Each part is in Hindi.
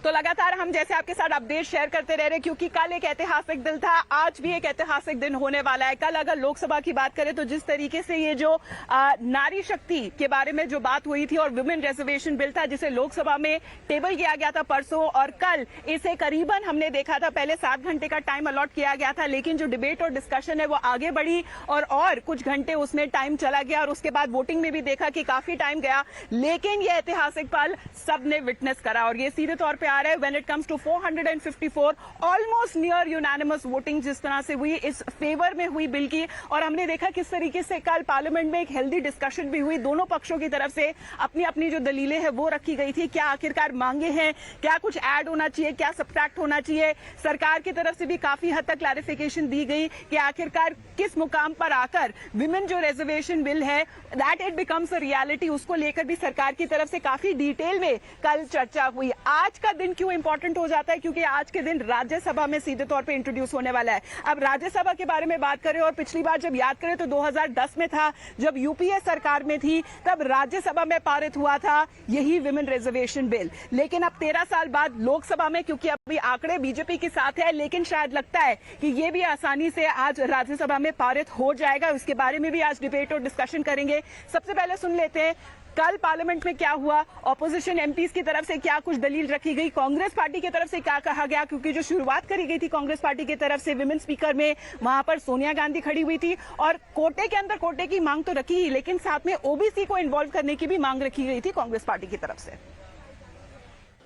तो लगातार हम जैसे आपके साथ अपडेट शेयर करते रह रहे हैं, क्योंकि कल एक ऐतिहासिक दिन था, आज भी एक ऐतिहासिक दिन होने वाला है। कल अगर लोकसभा की बात करें तो जिस तरीके से ये जो नारी शक्ति के बारे में जो बात हुई थी और विमेन रिजर्वेशन बिल था जिसे लोकसभा में टेबल किया गया था परसों, और कल इसे करीबन हमने देखा था पहले 7 घंटे का टाइम अलॉट किया गया था, लेकिन जो डिबेट और डिस्कशन है वो आगे बढ़ी और कुछ घंटे उसमें टाइम चला गया और उसके बाद वोटिंग में भी देखा कि काफी टाइम गया, लेकिन ये ऐतिहासिक पल सबने विटनेस करा और ये सीधे तौर पे आ रहा है when it comes to 454 almost near unanimous voting जिस तरह से हुई इस फेवर में हुई बिल की। और हमने देखा किस तरीके से कल पार्लियामेंट में एक हेल्दी डिस्कशन भी हुई, दोनों पक्षों की तरफ से अपनी अपनी जो दलीलें हैं वो रखी गई थी, क्या आखिरकार मांगे हैं, क्या कुछ ऐड होना चाहिए, क्या सब्ट्रैक्ट होना चाहिए। सरकार की तरफ से भी काफी हद तक क्लैरिफिकेशन दी गई कि आखिरकार किस मुकाम पर आकर विमेन जो रिजर्वेशन बिल है that it becomes a reality, उसको लेकर भी सरकार की तरफ से काफी डिटेल में कल चर्चा हुई। आज का दिन क्यों इंपॉर्टेंट हो जाता है, क्योंकि आज के दिन राज्यसभा में सीधे तौर पे इंट्रोड्यूस होने वाला है। अब राज्यसभा के बारे में बात करें और पिछली बार जब याद करें तो 2010 में था जब यूपीए सरकार में थी, तब राज्यसभा में पारित हुआ था यही विमेन रिजर्वेशन बिल, लेकिन अब 13 साल बाद लोकसभा में, क्योंकि अभी आंकड़े बीजेपी के साथ है, लेकिन शायद लगता है कि ये भी आसानी से आज राज्यसभा में पारित हो जाएगा। उसके बारे में भी आज डिबेट और डिस्कशन करेंगे। सबसे पहले सुन लेते हैं कल पार्लियामेंट में क्या हुआ, ऑपोजिशन एमपीज की तरफ से क्या कुछ दलील रखी गई, कांग्रेस पार्टी की तरफ से क्या कहा गया, क्योंकि जो शुरुआत करी गई थी कांग्रेस पार्टी की तरफ से विमेन स्पीकर में, वहां पर सोनिया गांधी खड़ी हुई थी और कोटे के अंदर कोटे की मांग तो रखी ही, लेकिन साथ में ओबीसी को इन्वॉल्व करने की भी मांग रखी गई थी कांग्रेस पार्टी की तरफ से।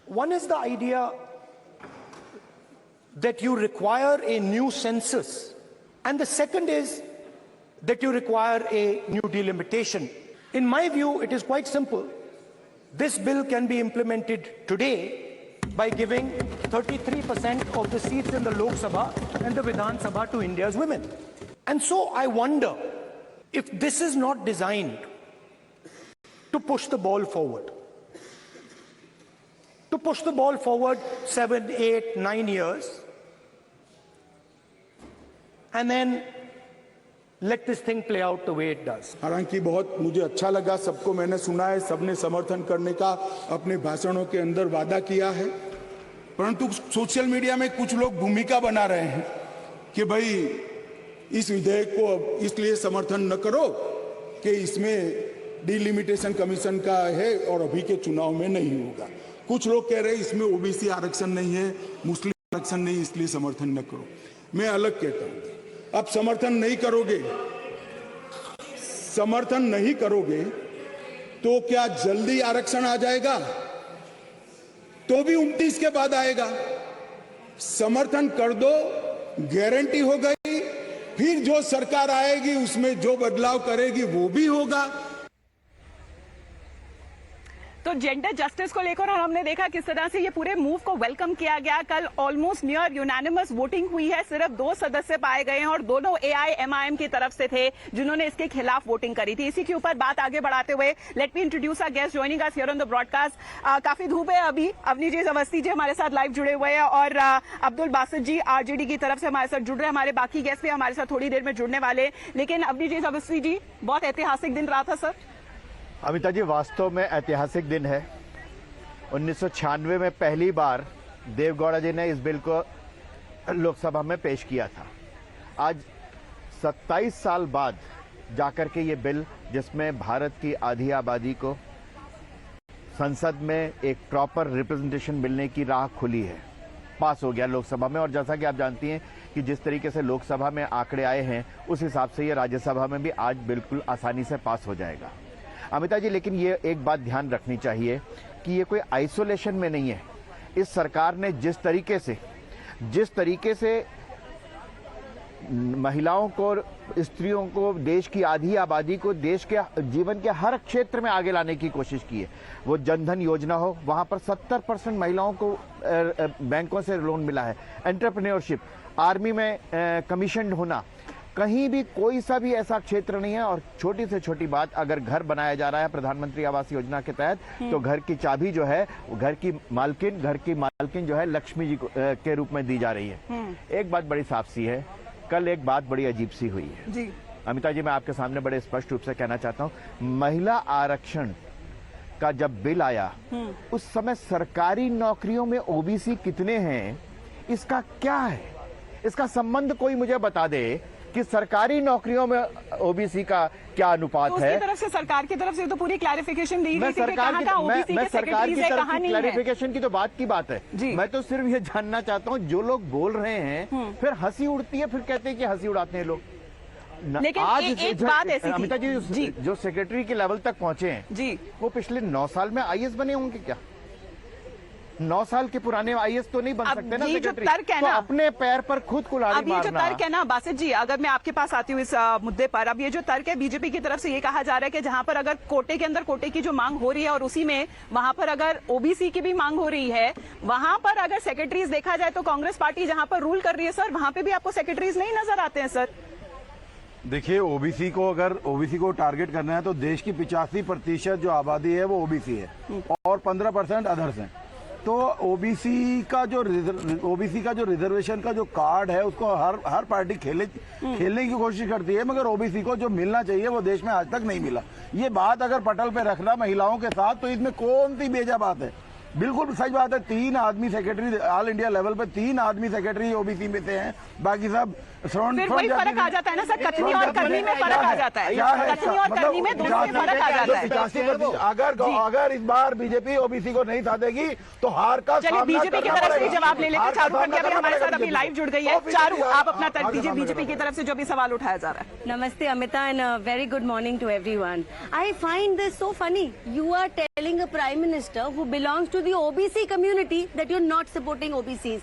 One is the idea that you require a new census, and the second is that you require a new delimitation. In my view, it is quite simple. This bill can be implemented today by giving 33% of the seats in the Lok Sabha and the Vidhan Sabha to India's women. And so I wonder if this is not designed to push the ball forward. To push the ball forward 7, 8, 9 years, and then let this thing play out the way it does. हालांकि बहुत मुझे अच्छा लगा, सबको मैंने सुना है, सबने समर्थन करने का अपने भाषणों के अंदर वादा किया है, परंतु सोशल मीडिया में कुछ लोग भूमिका बना रहे हैं कि भाई इस विधेयक को इसलिए समर्थन न करो कि इसमें डिलिमिटेशन कमीशन का है और अभी के चुनाव में नहीं होगा। कुछ लोग कह रहे हैं इसमें ओबीसी आरक्षण नहीं है, मुस्लिम आरक्षण नहीं, इसलिए समर्थन न करो। मैं अलग कहता हूं, अब समर्थन नहीं करोगे तो क्या जल्दी आरक्षण आ जाएगा? तो भी 29 के बाद आएगा। समर्थन कर दो, गारंटी हो गई, फिर जो सरकार आएगी उसमें जो बदलाव करेगी वो भी होगा। तो जेंडर जस्टिस को लेकर और हमने देखा किस तरह से ये पूरे मूव को वेलकम किया गया। कल ऑलमोस्ट नियर यूनानिमस वोटिंग हुई है, सिर्फ 2 सदस्य पाए गए हैं और दोनों एआईएमआईएम की तरफ से थे जिन्होंने इसके खिलाफ वोटिंग करी थी। इसी के ऊपर बात आगे बढ़ाते हुए let me introduce our guest joining us here on the broadcast. काफी धूप है अभी, अवनीश अवस्थी जी हमारे साथ लाइव जुड़े हुए हैं और अब्दुल बासित जी आरजेडी की तरफ से हमारे साथ जुड़ रहे हैं। हमारे बाकी गेस्ट भी हमारे साथ थोड़ी देर में जुड़ने वाले, लेकिन अवनीश अवस्थी जी, बहुत ऐतिहासिक दिन रहा था सर। अमिता जी, वास्तव में ऐतिहासिक दिन है। 1996 में पहली बार देवगौड़ा जी ने इस बिल को लोकसभा में पेश किया था। आज 27 साल बाद जाकर के ये बिल, जिसमें भारत की आधी आबादी को संसद में एक प्रॉपर रिप्रेजेंटेशन मिलने की राह खुली है, पास हो गया लोकसभा में। और जैसा कि आप जानती हैं कि जिस तरीके से लोकसभा में आंकड़े आए हैं उस हिसाब से ये राज्यसभा में भी आज बिल्कुल आसानी से पास हो जाएगा। अमिता जी, लेकिन ये एक बात ध्यान रखनी चाहिए कि ये कोई आइसोलेशन में नहीं है। इस सरकार ने जिस तरीके से महिलाओं को, स्त्रियों को, देश की आधी आबादी को देश के जीवन के हर क्षेत्र में आगे लाने की कोशिश की है। वो जनधन योजना हो, वहां पर 70% महिलाओं को बैंकों से लोन मिला है। एंटरप्रेन्योरशिप, आर्मी में कमीशन होना, कहीं भी कोई सा भी ऐसा क्षेत्र नहीं है। और छोटी से छोटी बात, अगर घर बनाया जा रहा है प्रधानमंत्री आवास योजना के तहत, तो घर की चाबी जो है घर की मालकिन जो है लक्ष्मी जी के रूप में दी जा रही है। एक बात बड़ी साफ सी है, कल एक बात बड़ी अजीब सी हुई है जी। अमिता जी, मैं आपके सामने बड़े स्पष्ट रूप से कहना चाहता हूं, महिला आरक्षण का जब बिल आया उस समय सरकारी नौकरियों में ओबीसी कितने हैं, इसका क्या है, इसका संबंध कोई मुझे बता दे कि सरकारी नौकरियों में ओबीसी का क्या अनुपात तो है। उसकी तरफ से, सरकार की तरफ से तो पूरी क्लैरिफिकेशन दी मैं गई थी कि कहाँ का ओबीसी मैं के सरकार की सेक्रेटरीज है, तरफ कहाँ की नहीं है। क्लैरिफिकेशन की तो बात की बात है। जी। मैं तो सिर्फ ये जानना चाहता हूँ, जो लोग बोल रहे हैं फिर हंसी उड़ती है, फिर कहते हैं कि हंसी उड़ाते हैं लोग। लेकिन आज एक बात ऐसी थी। अमिता जी जो सेक्रेटरी के लेवल तक पहुंचे हैं जी, वो पिछले 9 साल में आईएएस बने होंगे क्या? 9 साल के पुराने आईएएस तो नहीं बन अब सकते ना ये जो सेक्रेटरी। तर्क है तो ना, अपने पैर पर खुद कुल्हाड़ी अब ये जो मारना। तर्क है ना बासित जी, अगर मैं आपके पास आती हूँ इस मुद्दे पर, अब ये जो तर्क है बीजेपी की तरफ से ये कहा जा रहा है कि जहां पर अगर कोटे के अंदर कोटे की जो मांग हो रही है और उसी में वहां पर अगर ओबीसी की भी मांग हो रही है, वहां पर अगर सेक्रेटरीज देखा जाए तो कांग्रेस पार्टी जहां पर रूल कर रही है सर, वहां पे भी आपको सेक्रेटरीज नहीं नजर आते हैं सर। देखिए, ओबीसी को अगर ओबीसी को टारगेट करना है तो देश की 85% जो आबादी है वो ओबीसी है और 15% अदर्स हैं। तो ओबीसी का जो रिजर्वेशन का जो कार्ड है उसको हर पार्टी खेलने की कोशिश करती है, मगर ओबीसी को जो मिलना चाहिए वो देश में आज तक नहीं मिला। ये बात अगर पटल पे रखना महिलाओं के साथ, तो इसमें कौन सी बेजा बात है? बिल्कुल सच बात है। 3 आदमी सेक्रेटरी ऑल इंडिया लेवल पे 3 आदमी सेक्रेटरी ओबीसी में से हैं, बाकी सब फिर वही फर्क आ जाता है ना सर, कथनी और करनी में फर्क आ जाता है। कथनी और करनी में दोनों में फर्क आ जाता है। 85% अगर इस बार बीजेपी ओबीसी को नहीं साधेगी तो हार का चलिए सामना बीजेपी की करना तरफ से पड़ेगा। जवाब ले लेते हार हैं। का चारू सामना पंड्या भी करना हमारे साथ पड़ेगा अभी लाइव जुड़ गई है। और फिर चारू, हार आप अपना का तर्क दीजिए सामना बीजेपी की तरफ से जो भी सवाल उठाया जा रहा है। Namaste Amita and a very good morning to everyone. I find this so funny. You are telling a Prime Minister who belongs to the OBC community that you're not supporting OBCs.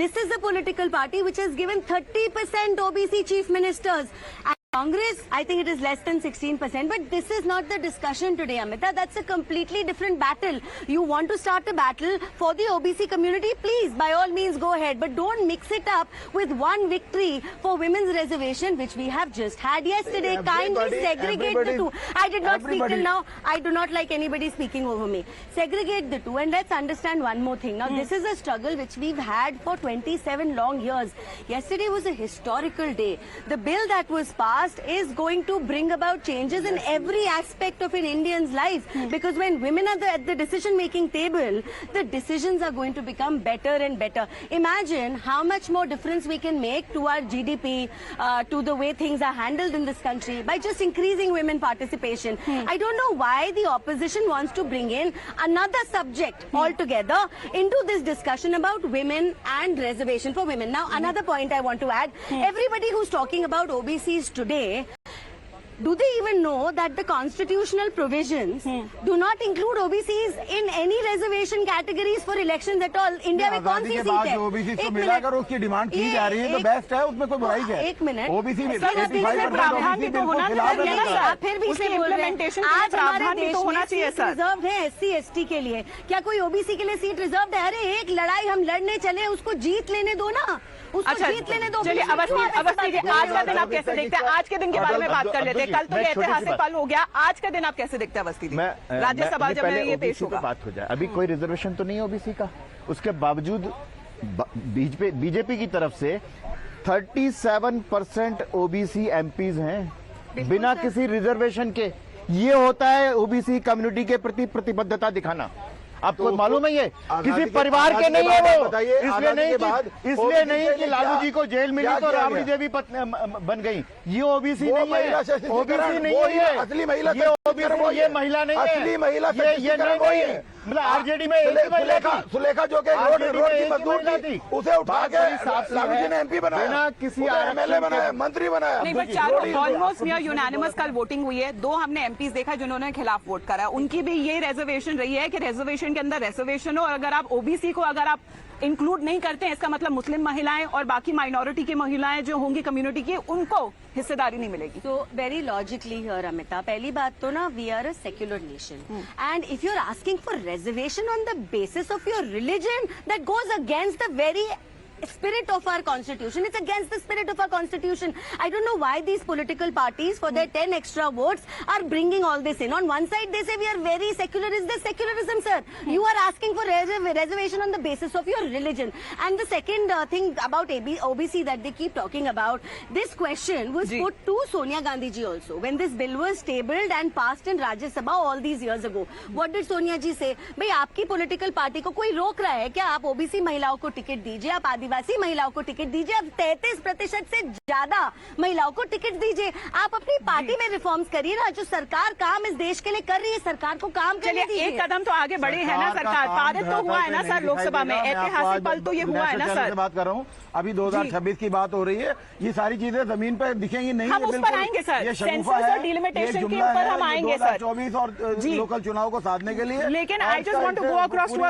This is a political party which has given 30% OBC chief ministers. And Congress, I think it is less than 16%, but this is not the discussion today, Amita. That's a completely different battle. You want to start a battle for the OBC community? Please, by all means, go ahead. But don't mix it up with one victory for women's reservation, which we have just had yesterday. Kindly segregate the two. I did not speak till now. I do not like anybody speaking over me. Segregate the two, and let's understand one more thing. Now, this is a struggle which we've had for 27 long years. Yesterday was a historical day. The bill that was passed is going to bring about changes in every aspect of an Indian's life, because when women are at the decision-making table, the decisions are going to become better and better. Imagine how much more difference we can make to our GDP, to the way things are handled in this country by just increasing women participation. I don't know why the opposition wants to bring in another subject altogether into this discussion about women and reservation for women. Now, another point I want to add, everybody who's talking about OBCs today, do they even know that the constitutional provisions do not include OBCs in any reservation categories for elections at all? India में कौन सी आजादी के सीट बाद है? जो ओबीसी को एक मिला, मिनट। अगर उसकी डिमांड की जा रही है तो एक- बेस्ट है, उसमें कोई बुराई क्या है? एक मिनट। ओबीसी में सर, उसके लिए 85% प्रावधान भी ओबीसी तो होना बिल्कुल चाहिए खिलाफ ना है। सर। आप फिर भी उसकी इसमें बोल रहे हैं। implementation के लिए आज हमारे प्रावधान भी देश तो होना में चाहिए, सीट सर। रिजर्व है SC/ST के लिए। क्या कोई ओबीसी के लिए सीट रिजर्व है? अरे एक लड़ाई हम लड़ने चले, उसको जीत लेने दो ना, उसको अच्छा, जीत लेने दो। चलिए अवस्थी जी, आज का दिन आप कैसे देखते हैं? आज के दिन के बारे में बात कर लेते हैं। कल तो ये ऐतिहासिक पल हो गया, आज का दिन आप कैसे देखते हैं अवस्थी जी? राज्यसभा जब पहले ये पेश OBC पे होगा। बात हो जाए। अभी कोई रिजर्वेशन तो नहीं है ओबीसी का, उसके बावजूद बीजेपी की तरफ से 37% ओबीसी एमपीज हैं बिना किसी रिजर्वेशन के। ये होता है ओबीसी कम्युनिटी के प्रति प्रतिबद्धता दिखाना। आपको मालूम है ये किसी परिवार के नहीं है वो, इसलिए नहीं कि लालू जी को जेल मिली तो राबड़ी देवी बन गई। ये ओबीसी नहीं है, ओबीसी नहीं है ये, असली महिला ये ओबीसी, ये महिला नहीं है, असली महिला ये नहीं है। मतलब आरजेडी में एक महिला थी, सुलेखा जो कि रोड की मजदूर थी, उसे उठा के लालू जी ने एमपी बनाया, बिना किसी एमएलए बनाया, मंत्री बनाया। नहीं, बट चारों ऑलमोस्ट नियर यूनानिमस कल वोटिंग हुई है। 2 हमने एमपीज देखा जिन्होंने खिलाफ वोट करा। उनकी भी ये रिजर्वेशन रही है कि रिजर्वेशन के अंदर रिजर्वेशन हो, और अगर आप ओबीसी को अगर आप इंक्लूड नहीं करते हैं, इसका मतलब मुस्लिम महिलाएं और बाकी माइनॉरिटी की महिलाएं जो होंगी कम्युनिटी की, उनको हिस्सेदारी नहीं मिलेगी। So very logically here, Amita, पहली बात तो ना, we are a secular nation, and if you're asking for reservation on the basis of your religion, that goes against the very spirit of our constitution. It's against the spirit of our constitution. I don't know why these political parties, for their 10 extra votes, are bringing all this in. On one side, they say we are very secular. Is this secularism, sir? You are asking for reservation on the basis of your religion. And the second thing about OBC that they keep talking about, this question was put to Sonia Gandhi ji also when this bill was tabled and passed in Rajya Sabha all these years ago. What did Sonia ji say? भाई आपकी पॉलिटिकल पार्टी को कोई रोक रहा है क्या? आप ओबीसी महिलाओं को टिकट दीजिए, आप आदिवासी महिलाओं को टिकट दीजिए, आप 33% से ज्यादा महिलाओं को टिकट दीजिए, आप अपनी पार्टी में रिफॉर्म्स करिए ना। जो सरकार काम इस देश के लिए कर रही है, सरकार को काम करने दीजिए। एक कदम तो आगे बढ़े है ना सरकार, पारित तो हुआ है ना सर लोकसभा में, ऐतिहासिक पल तो ये हुआ है ना सर। बात कर रहा हूँ, अभी 2026 की बात हो रही है, ये सारी चीजें जमीन पर दिखेंगी नहीं। हम उस पर आएंगे सर, ये सेंसस और डिलिमिटेशन के ऊपर हम आएंगे सर 2024 और लोकल चुनाव को साधने के लिए। लेकिन I just want to go across to